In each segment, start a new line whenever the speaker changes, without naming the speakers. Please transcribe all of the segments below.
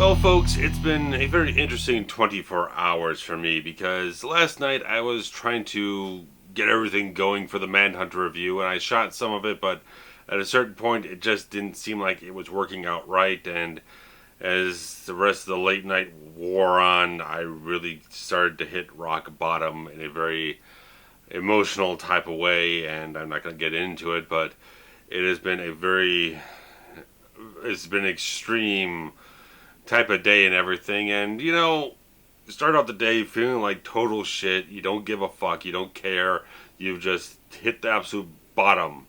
Well, folks, it's been a very interesting 24 hours for me because last night I was trying to get everything going for the Manhunter review, and I shot some of it, but at a certain point it just didn't seem like it was working out right, and as the rest of the late night wore on, I really started to hit rock bottom in a very emotional type of way, and I'm not going to get into it, but it has been it's been extreme type of day and everything. And you start out the day feeling like total shit. You don't give a fuck, you don't care, you've just hit the absolute bottom.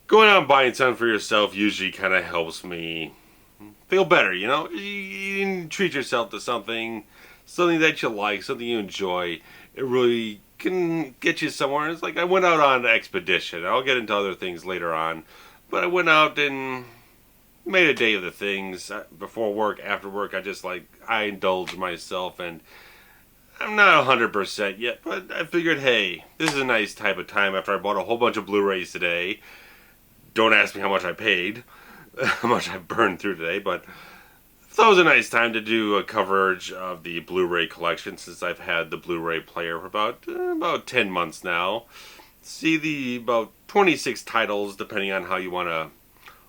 Going out and buying something for yourself usually kind of helps me feel better. You can treat yourself to something that you like, something you enjoy. It really can get you somewhere. It's like I went out on an expedition. I'll get into other things later on, but I went out and made a day of the things. Before work, after work, I indulge myself, and I'm not 100% yet, but I figured, hey, this is a nice type of time after I bought a whole bunch of Blu-rays today. Don't ask me how much I paid, how much I burned through today, but I thought it was a nice time to do a coverage of the Blu-ray collection since I've had the Blu-ray player for about 10 months now. See about 26 titles, depending on how you want to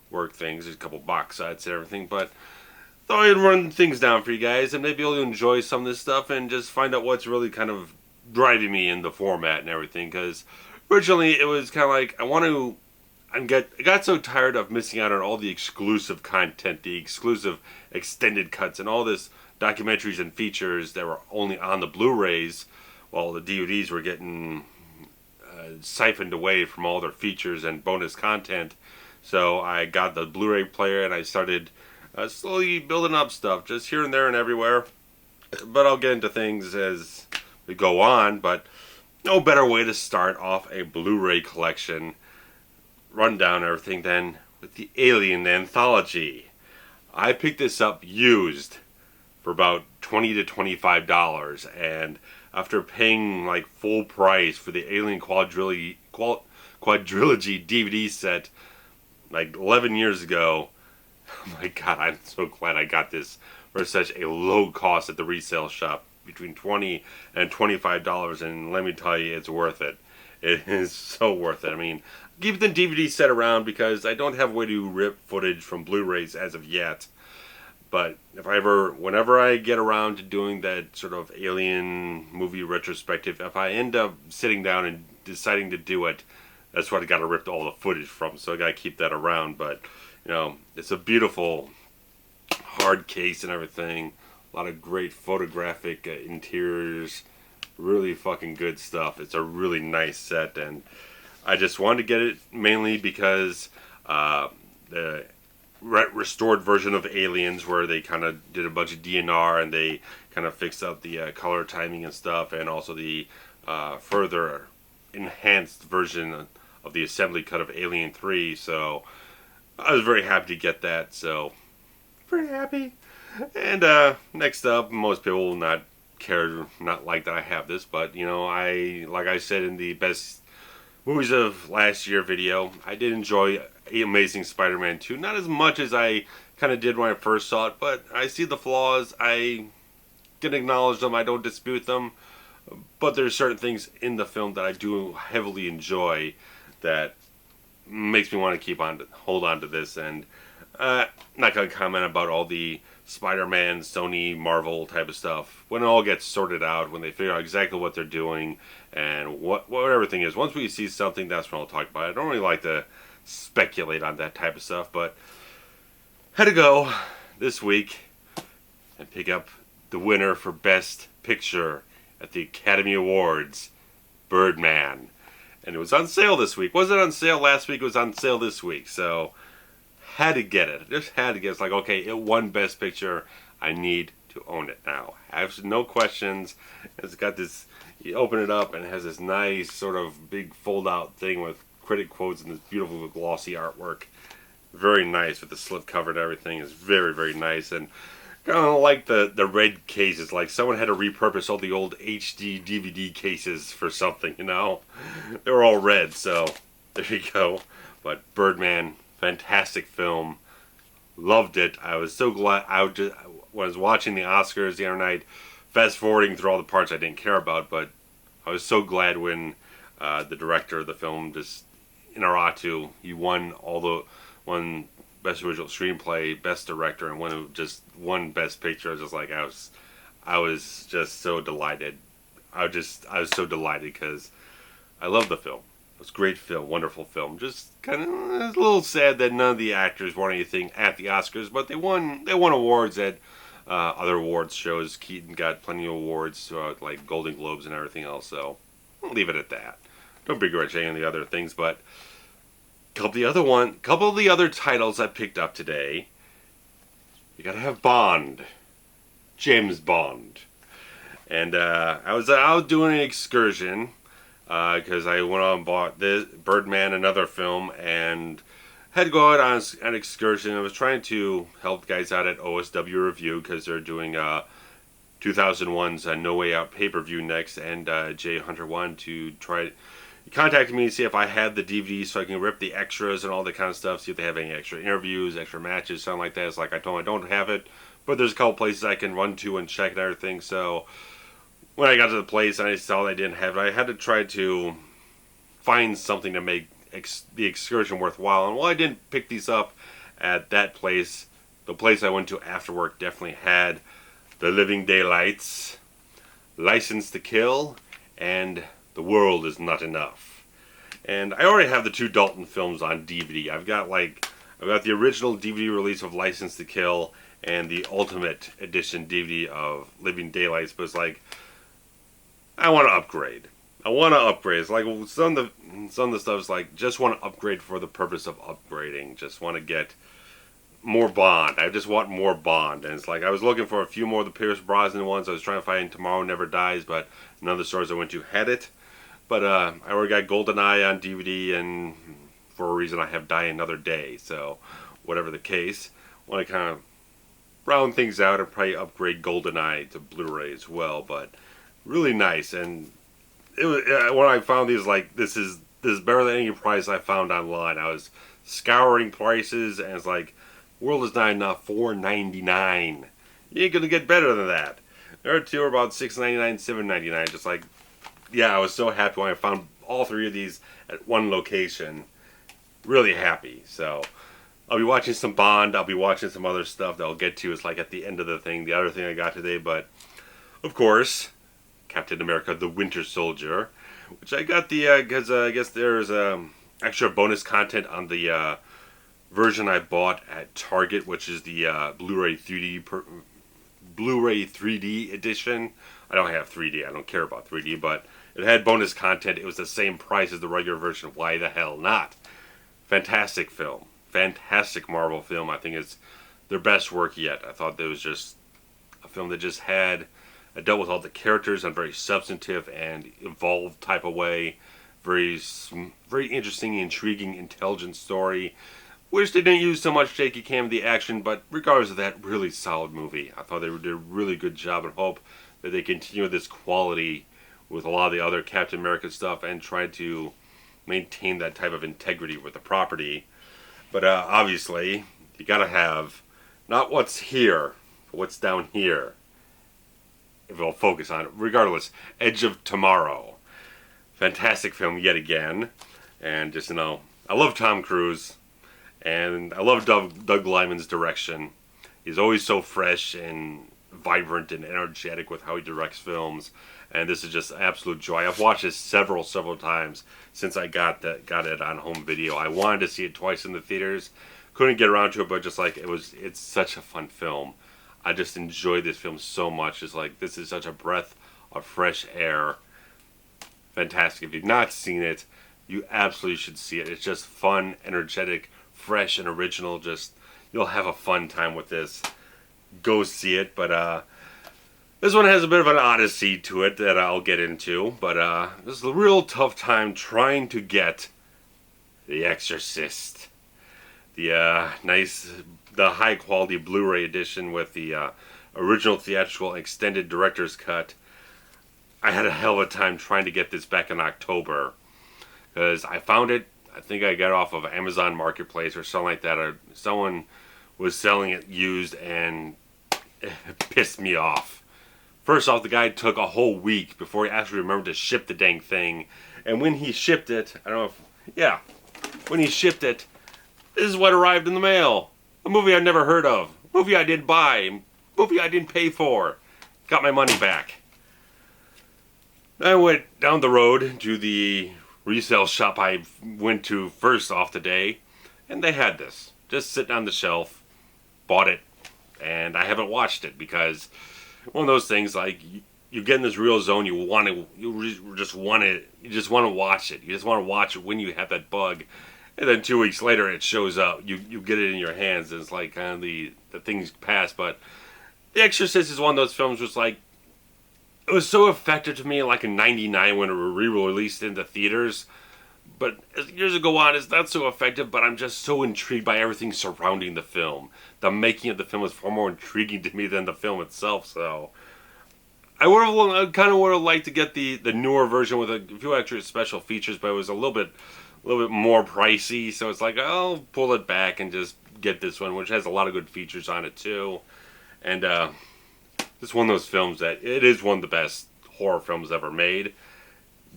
work things. There's a couple box sets and everything, but thought I'd run things down for you guys and maybe you'll enjoy some of this stuff and just find out what's really kind of driving me in the format and everything. Because originally it was kind of like I got so tired of missing out on all the exclusive content, the exclusive extended cuts, and all this documentaries and features that were only on the Blu-rays, while the DVDs were getting siphoned away from all their features and bonus content. So I got the Blu-ray player and I started slowly building up stuff, just here and there and everywhere. But I'll get into things as we go on, but no better way to start off a Blu-ray collection, run down everything, than with the Alien Anthology. I picked this up used for about $20 to $25, and after paying like full price for the Alien Quadrilogy DVD set like 11 years ago, oh my god, I'm so glad I got this for such a low cost at the resale shop, between $20 and $25, and let me tell you, it's worth it. It is so worth it. I mean, keep the DVD set around because I don't have a way to rip footage from Blu-rays as of yet. But whenever I get around to doing that sort of Alien movie retrospective, if I end up sitting down and deciding to do it, that's what I got to rip all the footage from. So I got to keep that around. But it's a beautiful hard case and everything. A lot of great photographic interiors. Really fucking good stuff. It's a really nice set, and I just wanted to get it mainly because the restored version of Aliens, where they kind of did a bunch of DNR and they kind of fixed up the color timing and stuff, and also the further enhanced version of the assembly cut of Alien 3. So I was very happy to get that. So pretty happy. And next up, most people will not like that I have this, but like I said in the best movies of last year video, I did enjoy Amazing Spider-Man 2. Not as much as I kind of did when I first saw it, but I see the flaws. I can acknowledge them. I don't dispute them. But there's certain things in the film that I do heavily enjoy that makes me want to hold on to this. And not going to comment about all the Spider-Man, Sony, Marvel type of stuff. When it all gets sorted out, when they figure out exactly what they're doing and what everything is. Once we see something, that's when I'll talk about it. I don't really like to speculate on that type of stuff, but had to go this week and pick up the winner for Best Picture at the Academy Awards, Birdman. And it was on sale this week. Wasn't on sale last week, it was on sale this week. So, had to get it. Just had to get it. It's like, okay, it won Best Picture. I need to own it now. I have no questions. It's got this, you open it up and it has this nice sort of big fold-out thing with critic quotes and this beautiful glossy artwork. Very nice with the slipcover and everything. It's very, very nice. And kind of like the red cases, like someone had to repurpose all the old HD DVD cases for something, They were all red, so there you go. But Birdman, fantastic film. Loved it. I was so glad. Was watching the Oscars the other night, fast forwarding through all the parts I didn't care about, but I was so glad when the director of the film, just Inarritu, he won best original screenplay, best director, and won best picture. I was just like, I was just so delighted. I was so delighted because I love the film. It was a great film, wonderful film. Just kind of a little sad that none of the actors won anything at the Oscars, but they won awards at other awards shows. Keaton got plenty of awards, like Golden Globes and everything else. So I'll leave it at that. Don't begrudge any of the other things, but couple of the other titles I picked up today. You gotta have Bond, James Bond, and I was out doing an excursion because I went out and bought this Birdman, another film, and had to go out on an excursion. I was trying to help the guys out at OSW Review because they're doing 2001's No Way Out pay-per-view next, and Jay Hunter wanted to try. He contacted me to see if I had the DVD so I can rip the extras and all that kind of stuff, see if they have any extra interviews, extra matches, something like that. It's like I told him I don't have it, but there's a couple places I can run to and check and everything. So when I got to the place and I saw I didn't have it, I had to try to find something to make the excursion worthwhile. And while I didn't pick these up at that place, the place I went to after work definitely had The Living Daylights, License to Kill, and The World Is Not Enough. And I already have the two Dalton films on DVD. I've got the original DVD release of License to Kill and the Ultimate Edition DVD of Living Daylights, but it's like I want to upgrade. It's like some of the stuff is like just want to upgrade for the purpose of upgrading. Just want to get more Bond. I just want more Bond. And it's like I was looking for a few more of the Pierce Brosnan ones. I was trying to find Tomorrow Never Dies, but none of the stores I went to had it. But I already got GoldenEye on DVD, and for a reason I have Die Another Day. So whatever the case, I want to kind of round things out and probably upgrade GoldenEye to Blu-ray as well. But really nice. And it was, when I found these, like, this is better than any price I found online. I was scouring prices, and it's like, World Is Not Enough, $4.99. You ain't gonna get better than that. There are two are about $6.99, $7.99. Just like, yeah, I was so happy when I found all three of these at one location. Really happy. So I'll be watching some Bond. I'll be watching some other stuff that I'll get to. It's like at the end of the thing, the other thing I got today. But of course, Captain America: The Winter Soldier, which I got because I guess there's extra bonus content on the version I bought at Target, which is the Blu-ray 3D edition. I don't have 3D. I don't care about 3D, but it had bonus content. It was the same price as the regular version. Why the hell not? Fantastic film. Fantastic Marvel film. I think it's their best work yet. I thought there was just a film that just had dealt with all the characters in a very substantive and evolved type of way. Very interesting, intriguing, intelligent story. Wish they didn't use so much shaky cam in the action, but regardless of that, really solid movie. I thought they did a really good job, and hope that they continue this quality with a lot of the other Captain America stuff and try to maintain that type of integrity with the property. But obviously, you gotta have not what's here, but what's down here. If we'll focus on it, regardless, Edge of Tomorrow. Fantastic film yet again. And just, I love Tom Cruise. And I love Doug Liman's direction. He's always so fresh and vibrant and energetic with how he directs films. And this is just absolute joy. I've watched this several times since I got it on home video. I wanted to see it twice in the theaters. Couldn't get around to it, but just like it's such a fun film. I just enjoy this film so much. It's like this is such a breath of fresh air. Fantastic. If you've not seen it, you absolutely should see it. It's just fun, energetic, fresh, and original. Just you'll have a fun time with this. Go see it. But this one has a bit of an odyssey to it that I'll get into. But this is a real tough time trying to get The Exorcist. The high quality Blu-ray edition with the original theatrical extended director's cut. I had a hell of a time trying to get this back in October because I found it. I think I got it off of Amazon Marketplace or something like that. Or someone was selling it used, and it pissed me off. First off, the guy took a whole week before he actually remembered to ship the dang thing. And when he shipped it, I don't know if, yeah, when he shipped it, this is what arrived in the mail. A movie I'd never heard of. A movie I didn't buy. A movie I didn't pay for. Got my money back. I went down the road to the resale shop I went to first off the day, and they had this. Just sitting on the shelf. Bought it. And I haven't watched it because one of those things, like, you get in this real zone, you just want to watch it. You just want to watch it when you have that bug. And then 2 weeks later it shows up. You get it in your hands, and it's like kind of the things pass. But The Exorcist is one of those films where it's like, it was so effective to me like in '99 when it was re-released into theaters. But as years go on, it's not so effective, but I'm just so intrigued by everything surrounding the film. The making of the film is far more intriguing to me than the film itself, so I kind of would have liked to get the newer version with a few extra special features, but it was a little bit more pricey, so it's like, I'll pull it back and just get this one, which has a lot of good features on it too. And it's one of those films that it is one of the best horror films ever made.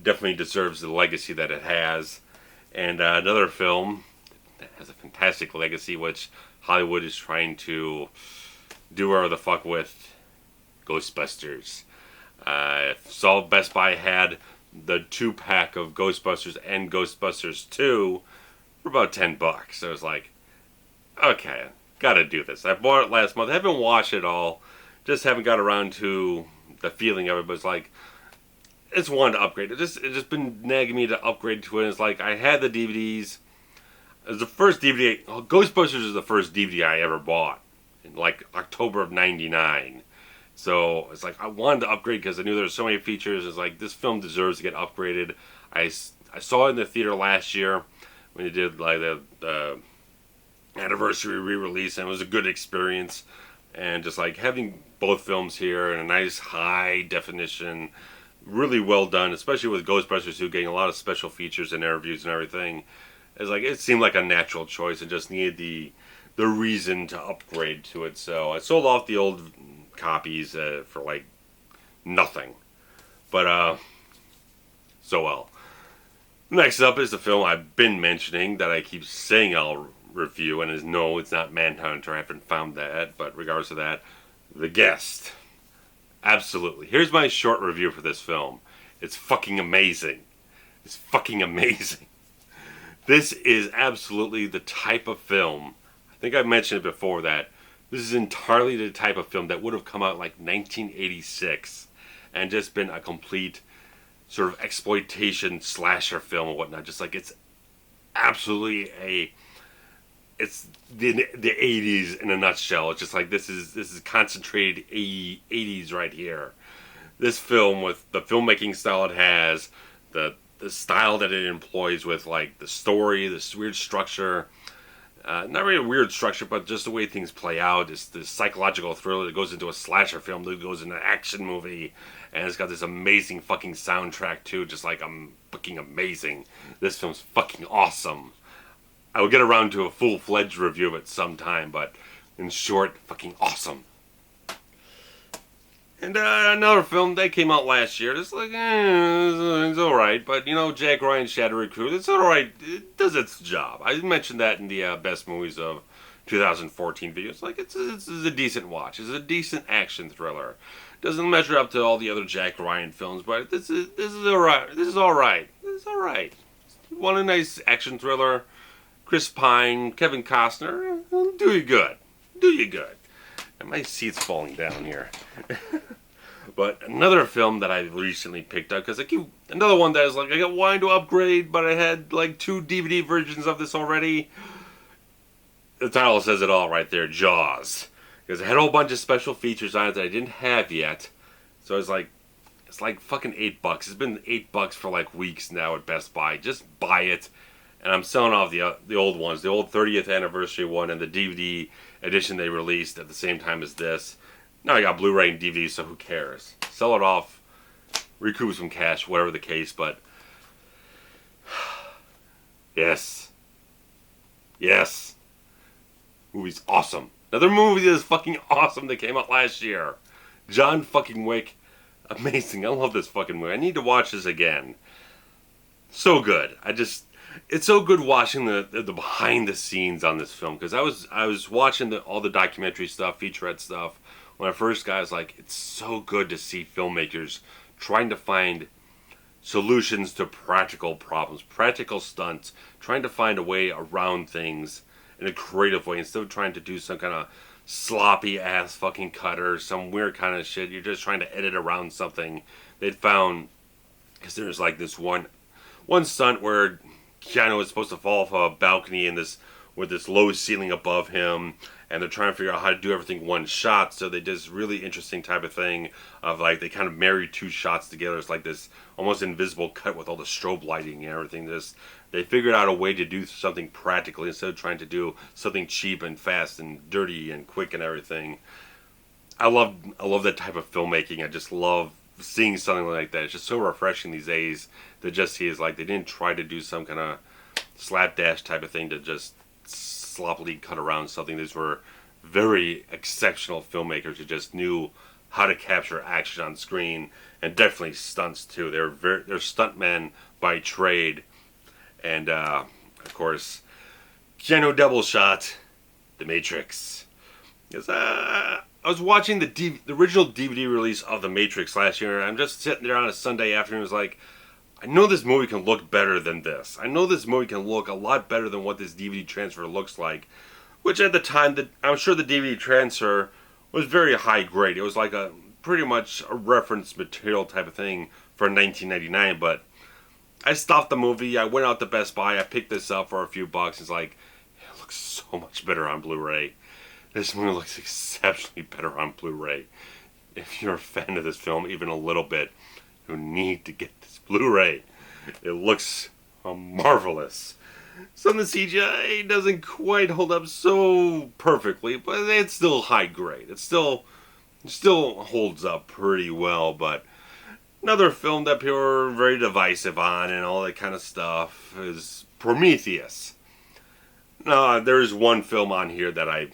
Definitely deserves the legacy that it has. And another film that has a fantastic legacy, which Hollywood is trying to do whatever the fuck with, Ghostbusters. Saw Best Buy had the 2-pack of Ghostbusters and Ghostbusters 2 for about $10. So I was like, okay, gotta do this. I bought it last month. I haven't watched it all. Just haven't got around to the feeling of it, but it's like, it's one to upgrade. It's just been nagging me to upgrade to it. It's like, I had the DVDs. It was the first DVD. Ghostbusters is the first DVD I ever bought in like October of '99. So it's like I wanted to upgrade because I knew there were so many features. It's like, this film deserves to get upgraded. I saw it in the theater last year when they did like the anniversary re-release, and it was a good experience. And just like having both films here in a nice high definition, really well done, especially with Ghostbusters 2 getting a lot of special features and interviews and everything. It's like, it seemed like a natural choice and just needed the reason to upgrade to it. So I sold off the old copies for like nothing. But so well. Next up is the film I've been mentioning that I keep saying I'll review, and no, it's not Manhunter. I haven't found that, but regardless of that, The Guest. Absolutely. Here's my short review for this film. It's fucking amazing. It's fucking amazing. This is absolutely the type of film, I think I've mentioned it before, that this is entirely the type of film that would have come out like 1986 and just been a complete sort of exploitation slasher film and whatnot. Just like, it's absolutely it's the 80s in a nutshell. It's just like, this is concentrated 80s right here. This film, with the filmmaking style it has, the style that it employs with like the story, this weird structure, not really a weird structure, but just the way things play out. It's this psychological thriller that goes into a slasher film, that goes into an action movie, and it's got this amazing fucking soundtrack too. Just like, fucking amazing. This film's fucking awesome. I will get around to a full-fledged review of it sometime, but in short, fucking awesome. And another film that came out last year. It's like, it's alright, but you know, Jack Ryan's Shadowy Crew, it's alright. It does its job. I mentioned that in the best movies of 2014 video. It's like, it's a decent watch. It's a decent action thriller. Doesn't measure up to all the other Jack Ryan films, but this is alright. This is alright. This is alright. You want a nice action thriller? Chris Pine, Kevin Costner, do you good. Do you good. And my seat's falling down here. But another film that I recently picked up, because another one that is like, I got wanting to upgrade, but I had like 2 DVD versions of this already. The title says it all right there, Jaws. Because it had a whole bunch of special features on it that I didn't have yet. So I was like, it's like fucking $8. It's been $8 for like weeks now at Best Buy. Just buy it. And I'm selling off the old ones, the old 30th anniversary one and the DVD edition they released at the same time as this. Now I got Blu-ray and DVD, so who cares? Sell it off, recoup some cash, whatever the case, but yes. Yes. movie's awesome. Another movie that is fucking awesome that came out last year. John fucking Wick. Amazing. I love this fucking movie. I need to watch this again. So good. It's so good watching the behind the scenes on this film, because I was watching all the documentary stuff, featurette stuff. When I first got, I was like, it's so good to see filmmakers trying to find solutions to practical problems, practical stunts, trying to find a way around things in a creative way instead of trying to do some kind of sloppy ass fucking cut or some weird kind of shit. You're just trying to edit around something. They'd found, because there's like this one stunt where Keanu is supposed to fall off a balcony with this low ceiling above him, and they're trying to figure out how to do everything one shot. So they did this really interesting type of thing of like they kind of married two shots together. It's like this almost invisible cut with all the strobe lighting and everything. They figured out a way to do something practically instead of trying to do something cheap and fast and dirty and quick and everything. I love that type of filmmaking. I just love seeing something like that. It's just so refreshing these days to just see is like they didn't try to do some kind of slapdash type of thing to just sloppily cut around something. These were very exceptional filmmakers who just knew how to capture action on screen, and definitely stunts too. They're stuntmen by trade. And of course, Keanu double shot, The Matrix. Because I was watching the original DVD release of The Matrix last year, and I'm just sitting there on a Sunday afternoon. I was like, I know this movie can look better than this. I know this movie can look a lot better than what this DVD transfer looks like. Which at the time, I'm sure the DVD transfer was very high grade. It was like a pretty much a reference material type of thing for 1999. But I stopped the movie. I went out to Best Buy. I picked this up for a few bucks. It's like, it looks so much better on Blu-ray. This movie looks exceptionally better on Blu-ray. If you're a fan of this film, even a little bit, you need to get this Blu-ray. It looks marvelous. Some of the CGI doesn't quite hold up so perfectly, but it's still high grade. It still holds up pretty well. But another film that people are very divisive on and all that kind of stuff is Prometheus. Now, there's one film on here that I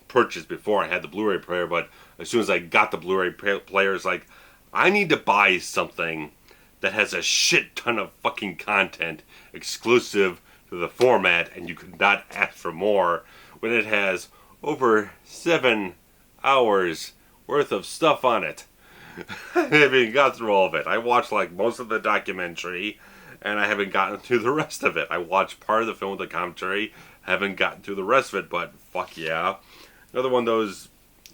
purchased before I had the Blu-ray player, but as soon as I got the Blu-ray player, it's like, I need to buy something that has a shit ton of fucking content exclusive to the format, and you could not ask for more when it has over 7 hours worth of stuff on it. I haven't even got through all of it. I watched like most of the documentary, and I haven't gotten through the rest of it. I watched part of the film with the commentary, haven't gotten through the rest of it, but fuck yeah. Another one of those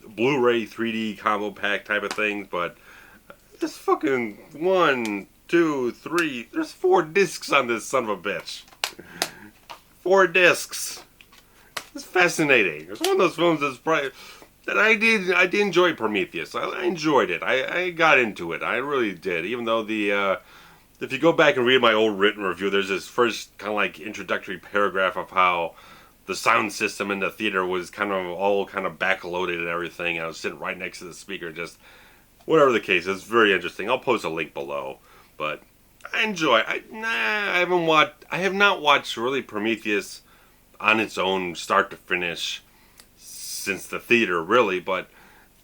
Blu-ray 3D combo pack type of things, but there's fucking 1, 2, 3, there's 4 discs on this son of a bitch. 4 discs. It's fascinating. It's one of those films that's probably, that I did enjoy Prometheus. I enjoyed it. I got into it. I really did. Even though if you go back and read my old written review, there's this first kind of like introductory paragraph of how the sound system in the theater was kind of all kind of backloaded and everything. I was sitting right next to the speaker, just whatever the case. It's very interesting. I'll post a link below. But I enjoy. I have not watched really Prometheus on its own, start to finish, since the theater, really. But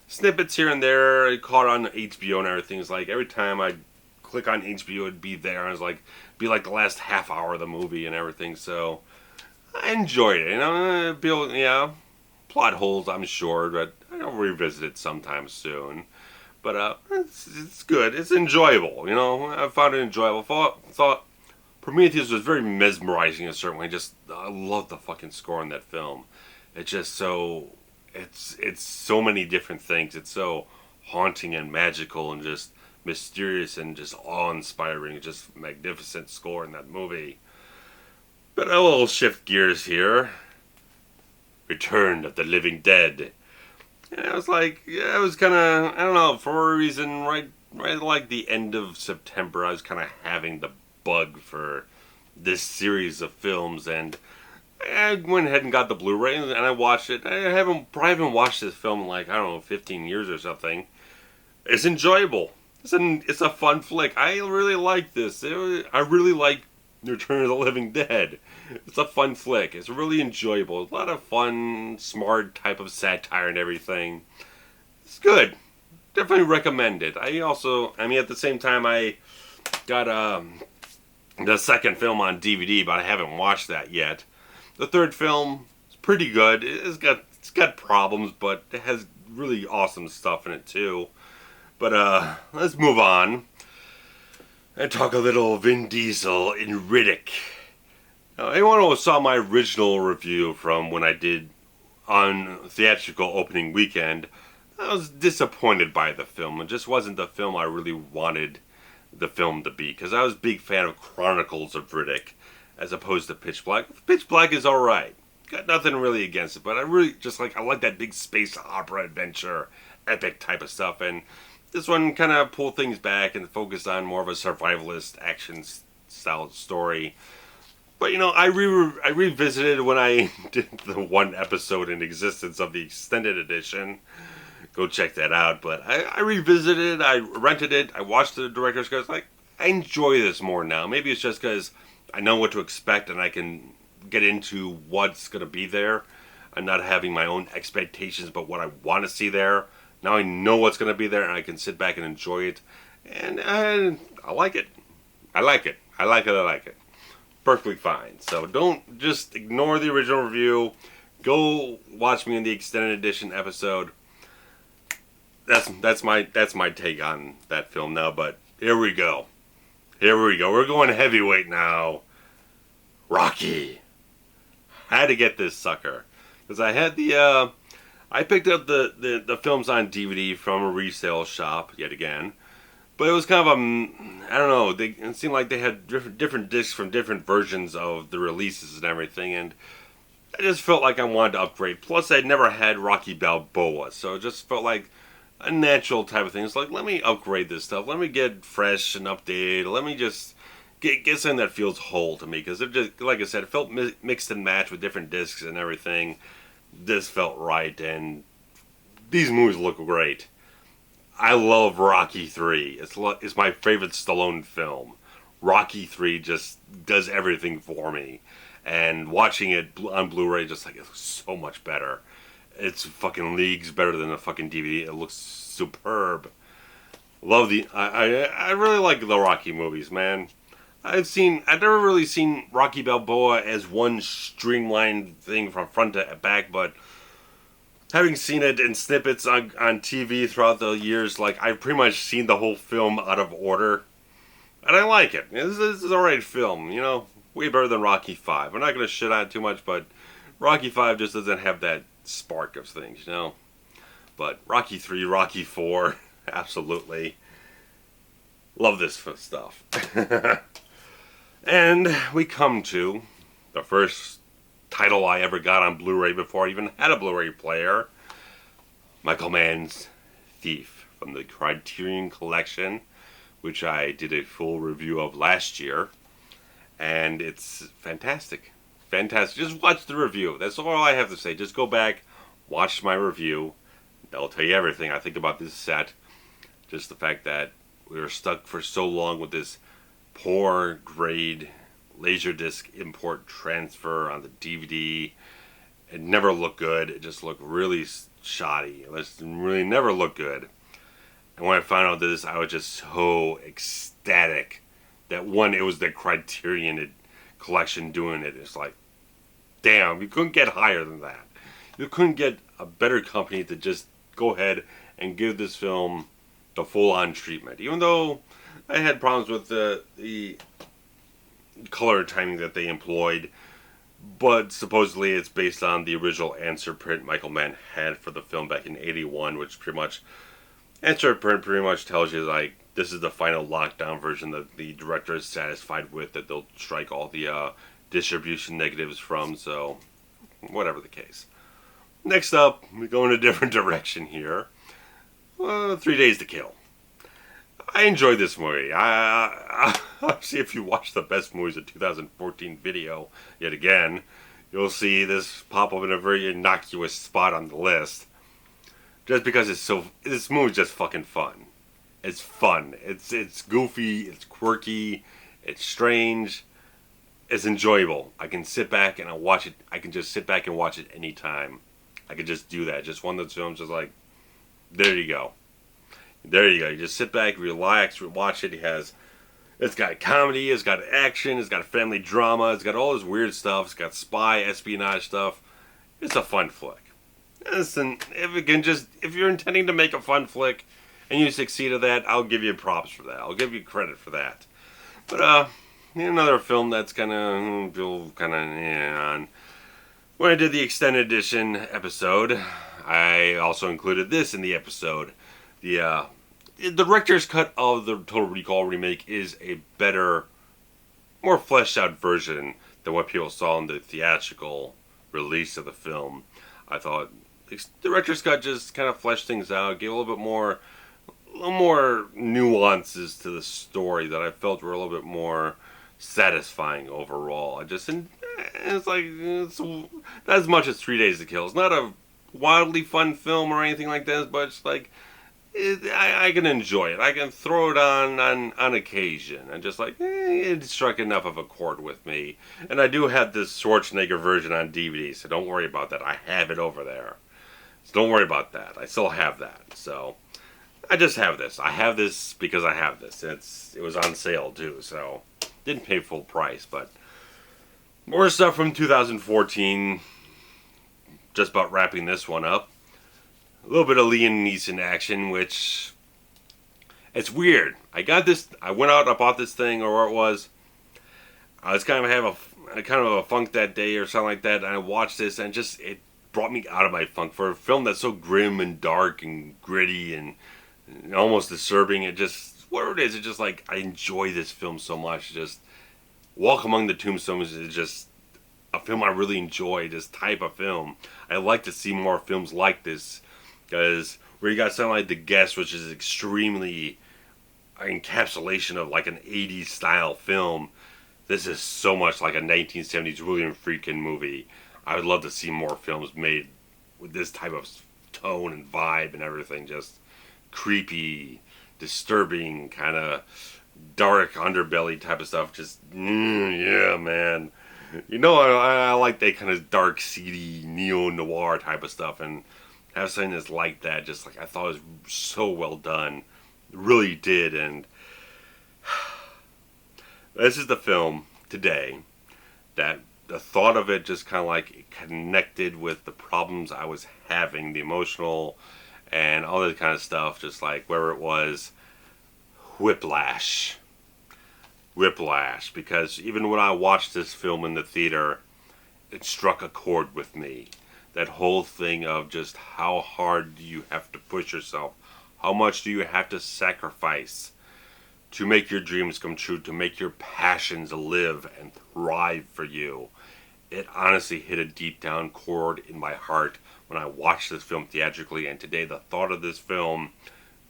snippets here and there. I caught on HBO and everything. It's like every time I click on HBO, it'd be there. And it was like be like the last half hour of the movie and everything. So I enjoyed it. You know, plot holes, I'm sure, but I'll revisit it sometime soon. But it's good. It's enjoyable. You know, I found it enjoyable. Thought Prometheus was very mesmerizing in a certain way. I love the fucking score in that film. It's just so it's so many different things. It's so haunting and magical and just mysterious and just awe-inspiring. Just magnificent score in that movie. But I will shift gears here. Return of the Living Dead. And I was like, yeah, I was kind of, I don't know, for a reason, right like the end of September, I was kind of having the bug for this series of films, and I went ahead and got the Blu-ray, and I watched it. I probably haven't watched this film in like, I don't know, 15 years or something. It's enjoyable. It's a fun flick. I really like this. I really like Return of the Living Dead. It's a fun flick. It's really enjoyable. A lot of fun, smart type of satire and everything. It's good. Definitely recommend it. I mean, at the same time, I got the second film on DVD, but I haven't watched that yet. The third film is pretty good. It's got problems, but it has really awesome stuff in it too. But let's move on and talk a little Vin Diesel in Riddick. Now, anyone who saw my original review from when I did on theatrical opening weekend, I was disappointed by the film. It just wasn't the film I really wanted the film to be, because I was a big fan of Chronicles of Riddick as opposed to Pitch Black. Pitch Black is alright. Got nothing really against it, but I really just I like that big space opera adventure, epic type of stuff, and this one kind of pulled things back and focused on more of a survivalist action style story. But I revisited when I did the one episode in existence of the extended edition. Go check that out. But I revisited, I rented it, I watched the director's cut. It's like, I enjoy this more now. Maybe it's just because I know what to expect and I can get into what's going to be there. I'm not having my own expectations about what I want to see there. Now I know what's going to be there and I can sit back and enjoy it. And I like it. I like it. I like it. I like it. Perfectly fine. So don't just ignore the original review. Go watch me in the extended edition episode. That's my take on that film now. But here we go. We're going heavyweight now. Rocky. I had to get this sucker because I had I picked up the films on DVD from a resale shop yet again. But it was kind of I don't know, it seemed like they had different discs from different versions of the releases and everything, and I just felt like I wanted to upgrade. Plus, I'd never had Rocky Balboa, so it just felt like a natural type of thing. It's like, let me upgrade this stuff. Let me get fresh and updated. Let me just get something that feels whole to me, because it just, like I said, it felt mixed and matched with different discs and everything. This felt right, and these movies look great. I love Rocky 3. It's my favorite Stallone film. Rocky 3 just does everything for me. And watching it on Blu-ray, just it looks so much better. It's fucking leagues better than a fucking DVD. It looks superb. I really like the Rocky movies, man. I've never really seen Rocky Balboa as one streamlined thing from front to back, but having seen it in snippets on TV throughout the years, I've pretty much seen the whole film out of order. And I like it. This is an alright film, way better than Rocky 5. I'm not going to shit on it too much, but Rocky 5 just doesn't have that spark of things, But Rocky 3, Rocky 4, absolutely. Love this stuff. And we come to the first title I ever got on Blu-ray before I even had a Blu-ray player. Michael Mann's Thief from the Criterion Collection, which I did a full review of last year. And it's fantastic. Fantastic. Just watch the review. That's all I have to say. Just go back, watch my review. That'll tell you everything I think about this set. Just the fact that we were stuck for so long with this poor grade Laserdisc import transfer on the DVD. It never looked good. It just looked really shoddy. It just really never looked good. And when I found out this, I was just so ecstatic that it was the Criterion Collection doing it. It's like, damn, you couldn't get higher than that. You couldn't get a better company to just go ahead and give this film the full-on treatment. Even though I had problems with the color timing that they employed, but supposedly it's based on the original answer print Michael Mann had for the film back in '81, which pretty much answer print pretty much tells you this is the final lockdown version that the director is satisfied with, that they'll strike all the distribution negatives from. So whatever the case. Next up, we go in a different direction here. 3 Days to Kill. I enjoyed this movie. Obviously, if you watch the best movies of 2014 video, yet again, you'll see this pop up in a very innocuous spot on the list. Just because this movie's just fucking fun. It's fun. It's goofy. It's quirky. It's strange. it's enjoyable. I can sit back and I watch it. I can just sit back and watch it anytime. I could just do that. Just one of those films, just like, there you go. There you go. You just sit back, relax, watch it. It's got comedy, it's got action, it's got family drama, it's got all this weird stuff. It's got spy, espionage stuff. It's a fun flick. Listen, if you're intending to make a fun flick and you succeed at that, I'll give you props for that. I'll give you credit for that. But another film that's kind of on. When I did the extended edition episode, I also included this in the episode. The director's cut of the Total Recall remake is a better, more fleshed out version than what people saw in the theatrical release of the film. I thought the director's cut just kind of fleshed things out, gave a little more nuances to the story that I felt were a little bit more satisfying overall. It's not as much as 3 Days to Kill. It's not a wildly fun film or anything like that, but it's like, I can enjoy it. I can throw it on occasion. And just like, it struck enough of a chord with me. And I do have this Schwarzenegger version on DVD, so don't worry about that. I have it over there. So don't worry about that. I still have that. So I just have this. I have this because I have this. It was on sale too, so didn't pay full price. But more stuff from 2014. Just about wrapping this one up. A little bit of Liam Neeson action, which it's weird. I went out and I bought this thing, or where it was. I was kind of a funk that day or something like that, and I watched this, and it brought me out of my funk for a film that's so grim and dark and gritty and almost disturbing. Whatever it is, it's just like I enjoy this film so much. Just Walk Among the Tombstones is just a film I really enjoy. This type of film, I like to see more films like this. Because where you got something like The Guest, which is extremely encapsulation of like an 80s style film, this is so much like a 1970s William Friedkin movie. I would love to see more films made with this type of tone and vibe and everything. Just creepy, disturbing, kind of dark underbelly type of stuff. Just, yeah, man. I like that kind of dark, seedy, neo-noir type of stuff, and have something that's like that, just like I thought it was so well done. It really did. And this is the film today that the thought of it just kind of like connected with the problems I was having, the emotional and all that kind of stuff, just like where it was Whiplash. Because even when I watched this film in the theater, it struck a chord with me. That whole thing of just how hard do you have to push yourself? How much do you have to sacrifice to make your dreams come true, to make your passions live and thrive for you? It honestly hit a deep down chord in my heart when I watched this film theatrically. And today, the thought of this film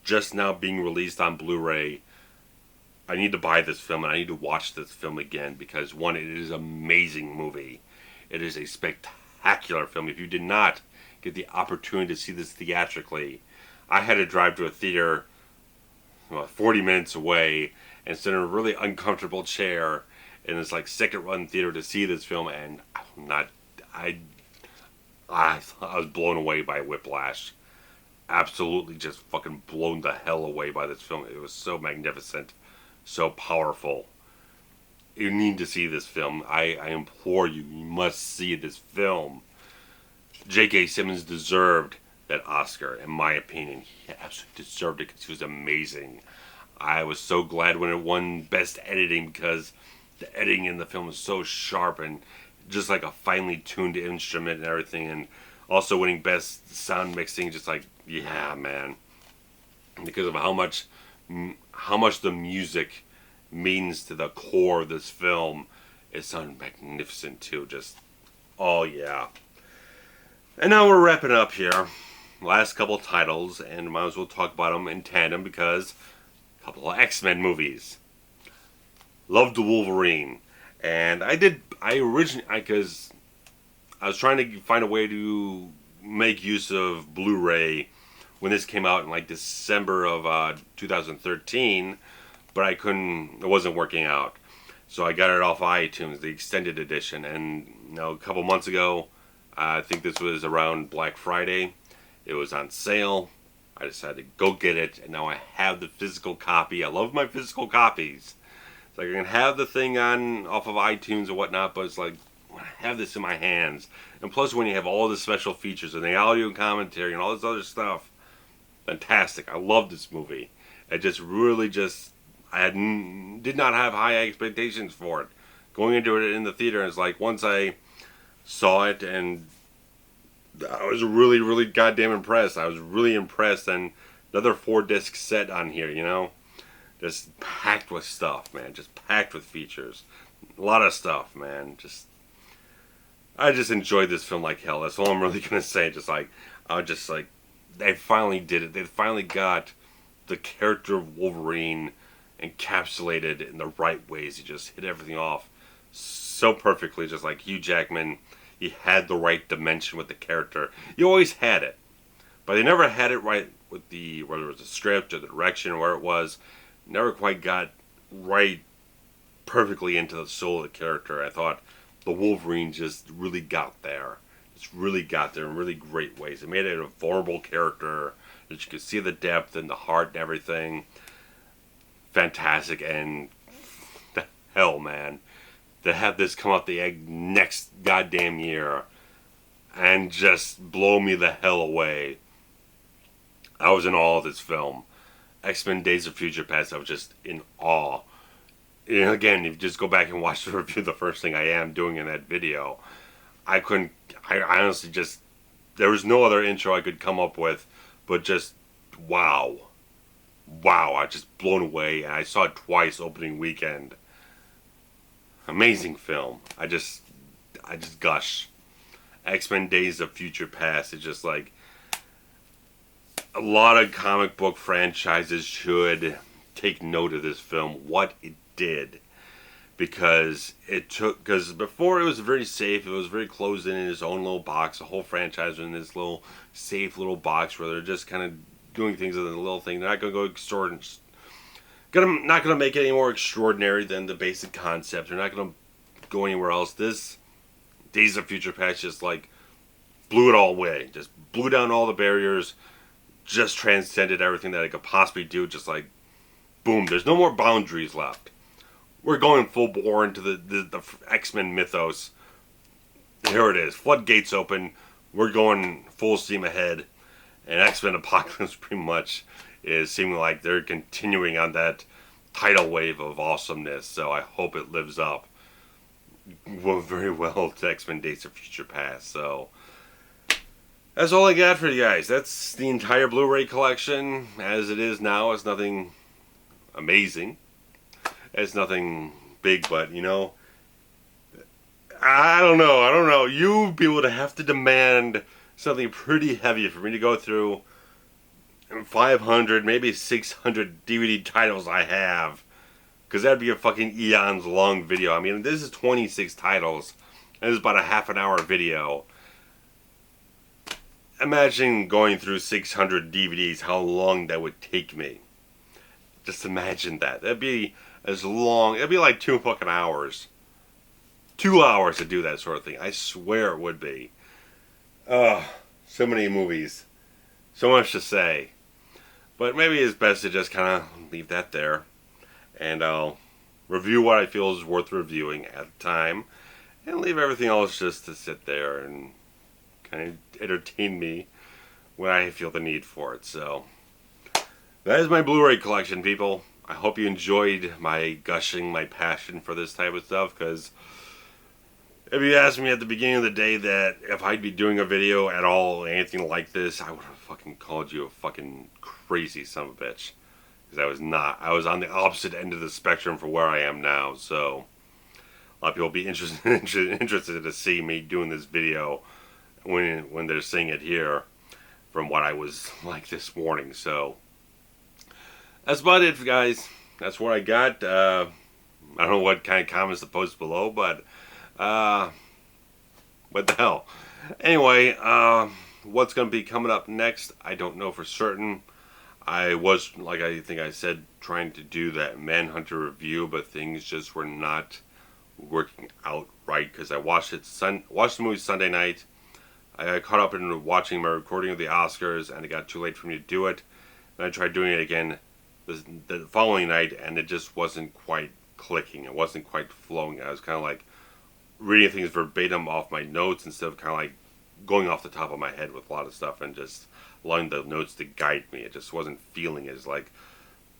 just now being released on Blu-ray, I need to buy this film and I need to watch this film again because, one, it is an amazing movie. It is a spectacular film. If you did not get the opportunity to see this theatrically, I had to drive to a theater 40 minutes away and sit in a really uncomfortable chair in this like second run theater to see this film, and I was blown away by Whiplash. Absolutely just fucking blown the hell away by this film. It was so magnificent, so powerful. You need to see this film. I implore you, you must see this film. J.K. Simmons deserved that Oscar, in my opinion. He absolutely deserved it because he was amazing. I was so glad when it won Best Editing because the editing in the film is so sharp and just like a finely tuned instrument and everything. And also winning Best Sound Mixing, just like, yeah, man. Because of how much the music means to the core of this film. It sounded magnificent too. Just, oh yeah. And now we're wrapping up here. Last couple titles, and might as well talk about them in tandem because a couple of X-Men movies. Loved the Wolverine, and because I was trying to find a way to make use of Blu-ray when this came out in like December of 2013, but I couldn't. It wasn't working out. So I got it off iTunes, the extended edition, and a couple months ago, I think this was around Black Friday, it was on sale. I decided to go get it, and now I have the physical copy. I love my physical copies. It's like I can have the thing on off of iTunes or whatnot, but it's like when I have this in my hands, and plus when you have all the special features and the audio commentary and all this other stuff, fantastic. I love this movie. It just really did not have high expectations for it. Going into it in the theater, it's like once I saw it, and I was really, really goddamn impressed. I was really impressed, and another 4-disc set on here, just packed with stuff, man. Just packed with features, a lot of stuff, man. I just enjoyed this film like hell. That's all I'm really gonna say. They finally did it. They finally got the character of Wolverine encapsulated in the right ways. He just hit everything off so perfectly, just like Hugh Jackman. He had the right dimension with the character. He always had it, but they never had it right with whether it was the script or the direction or where it was. Never quite got right perfectly into the soul of the character. I thought the Wolverine just really got there. Just really got there in really great ways. It made it a vulnerable character that you could see the depth and the heart and everything. Fantastic. And the hell, man, to have this come out the egg next goddamn year and just blow me the hell away. I was in awe of this film. X-Men Days of Future Past, I was just in awe. And again, if you just go back and watch the review, the first thing I am doing in that video, I honestly just, there was no other intro I could come up with, but just, wow. Wow, I was just blown away, and I saw it twice opening weekend. Amazing film. I just gush. X-Men Days of Future Past is just like, a lot of comic book franchises should take note of this film, what it did. Because before it was very safe, it was very closed in its own little box. The whole franchise was in this little safe little box where they're just kind of doing things with a little thing. They're not going to go extraordinary. Not going to make it any more extraordinary than the basic concept. They're not going to go anywhere else. This Days of Future Past just like blew it all away. Just blew down all the barriers. Just transcended everything that it could possibly do. Just like, boom, there's no more boundaries left. We're going full bore into the X-Men mythos. Here it is. Floodgates open. We're going full steam ahead. And X-Men Apocalypse pretty much is seeming like they're continuing on that tidal wave of awesomeness. So I hope it lives up very well to X-Men Days of Future Past. So that's all I got for you guys. That's the entire Blu-ray collection as it is now. It's nothing amazing. It's nothing big, but I don't know. You people would have to demand something pretty heavy for me to go through 500, maybe 600 DVD titles I have. Because that'd be a fucking eons long video. I mean, this is 26 titles. And this is about a half an hour video. Imagine going through 600 DVDs, how long that would take me. Just imagine that. That'd be as long. It'd be like 2 fucking hours. 2 hours to do that sort of thing. I swear it would be. So many movies. So much to say. But maybe it's best to just kind of leave that there. And I'll review what I feel is worth reviewing at the time. And leave everything else just to sit there and kind of entertain me when I feel the need for it. So that is my Blu-ray collection, people. I hope you enjoyed my gushing, my passion for this type of stuff, because if you asked me at the beginning of the day that if I'd be doing a video at all, anything like this, I would have fucking called you a fucking crazy son of a bitch. Because I was not. I was on the opposite end of the spectrum for where I am now, so a lot of people will be interested to see me doing this video when they're seeing it here from what I was like this morning. So that's about it, guys. That's what I got. I don't know what kind of comments to post below, but what the hell. Anyway, what's going to be coming up next, I don't know for certain. I was, like I think I said, trying to do that Manhunter review, but things just were not working out right because I watched the movie Sunday night. I got caught up in watching my recording of the Oscars, and it got too late for me to do it. And I tried doing it again the following night, and it just wasn't quite clicking. It wasn't quite flowing. I was kind of like reading things verbatim off my notes instead of kind of like going off the top of my head with a lot of stuff and just allowing the notes to guide me. It just wasn't feeling it. It's like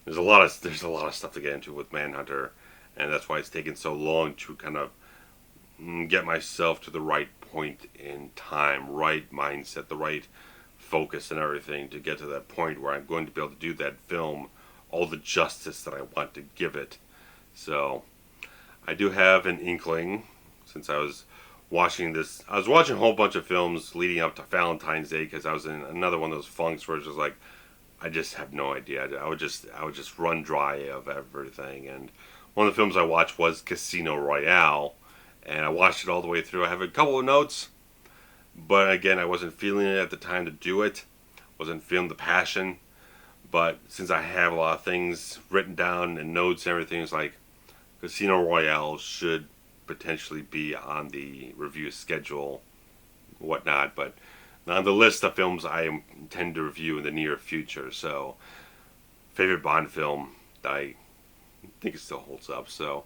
there's a lot of stuff to get into with Manhunter, and that's why it's taken so long to kind of get myself to the right point in time, right mindset, the right focus and everything to get to that point where I'm going to be able to do that film all the justice that I want to give it. So I do have an inkling, since I was watching a whole bunch of films leading up to Valentine's Day because I was in another one of those funks where it's just like I just have no idea. I would just run dry of everything. And one of the films I watched was Casino Royale, and I watched it all the way through. I have a couple of notes, but again, I wasn't feeling it at the time to do it. Wasn't feeling the passion. But since I have a lot of things written down and notes and everything, it's like Casino Royale should potentially be on the review schedule, whatnot, but on the list of films I intend to review in the near future. So, favorite Bond film, I think it still holds up. So,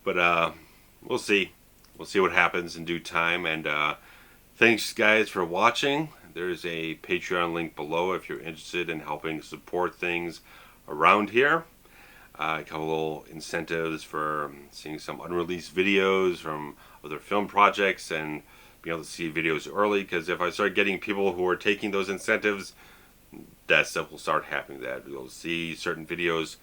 but we'll see. We'll see what happens in due time. And thanks, guys, for watching. There's a Patreon link below if you're interested in helping support things around here. A couple little incentives for seeing some unreleased videos from other film projects and being able to see videos early, because if I start getting people who are taking those incentives, that stuff will start happening. That you'll see certain videos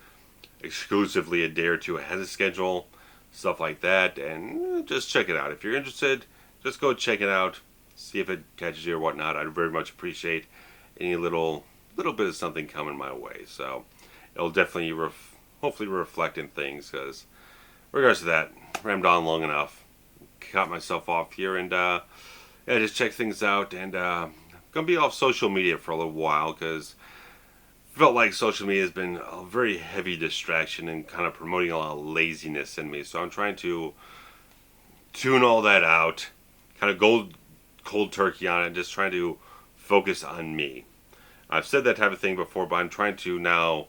exclusively a day or two ahead of schedule, stuff like that, and just check it out. If you're interested, just go check it out, see if it catches you or whatnot. I'd very much appreciate any little bit of something coming my way. So it'll definitely hopefully reflect in things, because in regards to that, rammed on long enough, caught myself off here, and yeah, just check things out. And gonna be off social media for a little while because felt like social media has been a very heavy distraction and kind of promoting a lot of laziness in me. So I'm trying to tune all that out, kind of go cold turkey on it, and just trying to focus on me. I've said that type of thing before, but I'm trying to now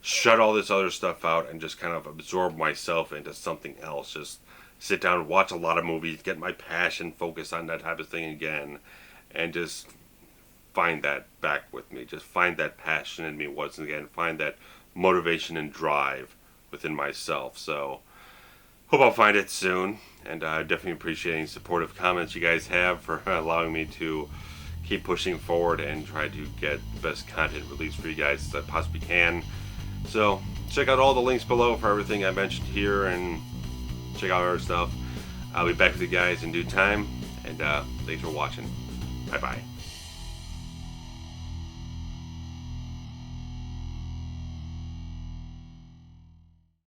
shut all this other stuff out and just kind of absorb myself into something else. Just sit down and watch a lot of movies, get my passion focused on that type of thing again, and just find that back with me. Just find that passion in me once again, find that motivation and drive within myself. So hope I'll find it soon, and I definitely appreciate any supportive comments you guys have for allowing me to keep pushing forward and try to get the best content released for you guys as I possibly can. So check out all the links below for everything I mentioned here, and check out our stuff. I'll be back with you guys in due time, and thanks for watching. Bye bye.